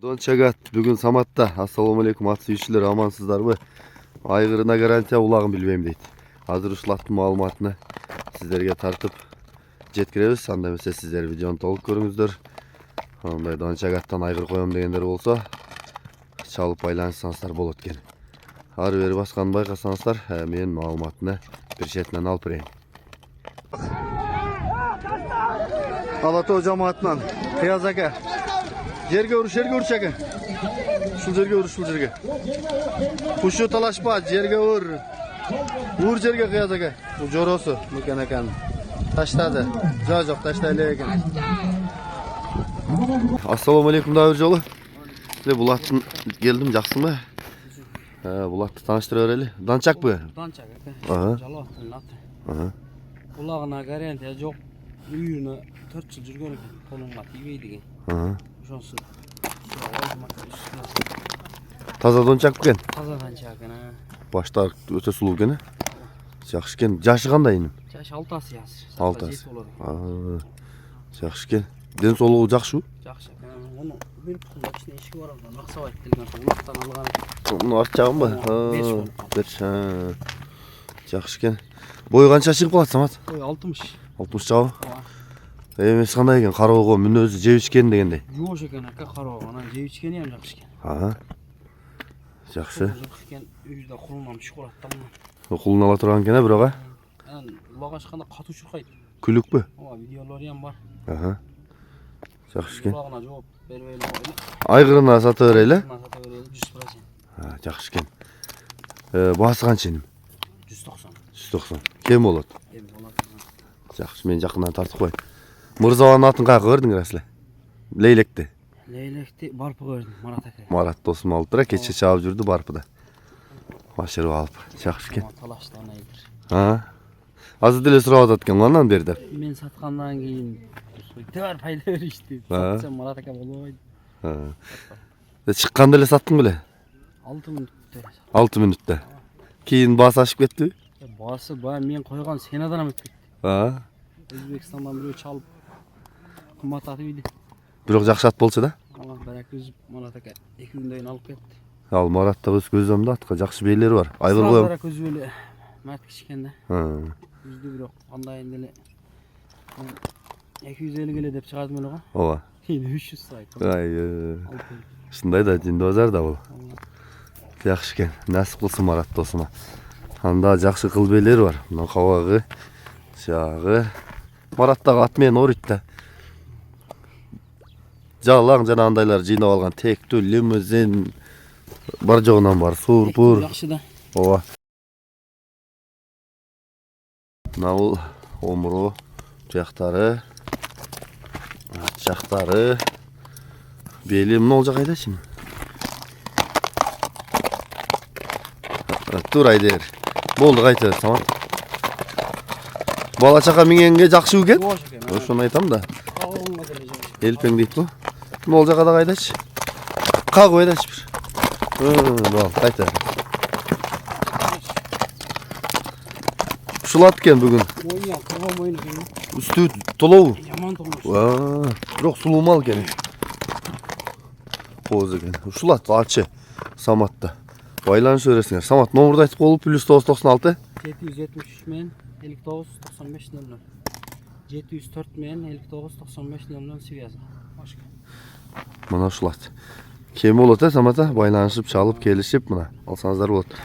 Donçagat bugün Samat'ta. Assalamu alaikum at sүйүүчүлөр, amansыздарбы? Айгырына гарантия улагын билбейм дейт. Азыр ушул маалыматыны сиздерге тартып жеткиребиз. Анда эмесе сиздер видеону толук көрүңүздөр. Андай Donçагаттан айгыр коем дегендер болсо, чалып байланышсаңыздар болот экен. Ары бери басканды байкасаңыздар, мен маалыматыны бир четинен алып берейин. Ала Тоо жамаатынан Кыяз ака. Жерге уруш ака. Ушул жерге. Кушу талашпа, жерге ур. Ур жерге Кыяз ака. Бул жоросу Мекен аканын. Таштады. Жок, таштай элек экен. Ассаламу алейкум да бир жолу. Бул аттын келдим, жаксымы? Бул атты тааныштыра берели. Данчакпы? Данчак ака. Жало аттын аты. Булагына гарантия жок. Үйүнө 4 жыл жүргөн экен. Колунга тийбейт экен. Ошонсун. Таза Donçак экен. Таза Данчак экен. Баштар өтө сулуу экен. Жакшы экен. Жашы кандай иним? Жашы 6 азыр. 6 аз. Жакшы экен. Ден соолугу жакшыбы? Жакшы экен. Муну бир кылда ичине ишиги бар. Максабайт деген улуктан алган. Муну арт жагынбы? Берш. Жакшы экен. Бою канча чыгып калат Самат? Бою 60. 60 жабы? Эмес кандай экен? Кароого мүнөзү жеп ичкен дегендей. Жоош экен ака кароого. Анан жеп ичкени ham жакшы экен. Жакшы. Үйдө кулунан түшүп калат да мына. Кулун ала турган экен, бирок Анан улагашканда катуу чуркайт. Күлүкпү? Видеолору ham бар. Жакшы экен. Улагына жооп бербейли. Айгырына сата берели? Сата берели 100%. Жакшы экен. Баасы канча иним? 190. 190. Кем болот? Кем болот. Жакшы, мен жакындан тартып коеюн. Мырзабанын атын каяка бердиңер асылы? Лейлекти. Лейлекти барпыга бердим, Марат ака. Марат досум алыптыр, кече чаап жүрдү барпыда. Башырып алып. Жакшы экен. Талаштан айдыр. Азыр деле сурап атат экен, андан бери деп. Мен саткандан кийин тепер пайда беришти. Сатсам Марат ака болбойт. Чыкканда эле саттың беле? 6 мүнөттө. 6 мүнөттө. Кийин баасы ашып кеттиби? Баасы баягы мен койгон сенадан ham өтпөйт. Өзбекстандан бирөө чалып кымбат иди. Бирок жакшы ат болчу да? Барак өзүп Марат ака 2 күндөн кийин алып кетти. Ал Марат да көзөм да, атка жакшы бээлери бар. Айгыр коем. Барак өзү эле мәрт кичкен да. Үздү бирок кандайын деле 250 эле деп чыгардым эле го. Ооба. Кийин 300 сайт. Ушундай да жинди базар да бул. Жакшы экен. Насип кылсын Марат досума. Анда жакшы кыл бээлери бар. Мына кабагы, жагы. Марат дагы ат менен оройт да. Жалаң жана андайлар жыйнап алган тектүү лимузин бар жогунан бар. Сурпур. Жакшы да. Ооба. Мына бул омуру, жактары, жактары. Бели мына жак кайдачы? Тура айдер. Болду кайта Самат. Бала чака миңенге жакшы экен. Ошону айтам да. Элпең дейт бу. Мол жака да кайдачы? Кагып айдачы бир. Бол, кайта. Ушулат экен бүгүн. Мойын, кырган мойын экен. Үстү толобу? Жаман толмош. Бирок сулуу мал экен. Кооз экен. Ушулат ачы Саматта. Байланышып бересиңер. Самат номурду айтып коелу. +996 773 менен 59 95 00. 704 менен 59 95 00 связь. Башка. Мына ушулат. Кем болот Самата? Байланышып, чалып, келишип мына алсаңыздар болот.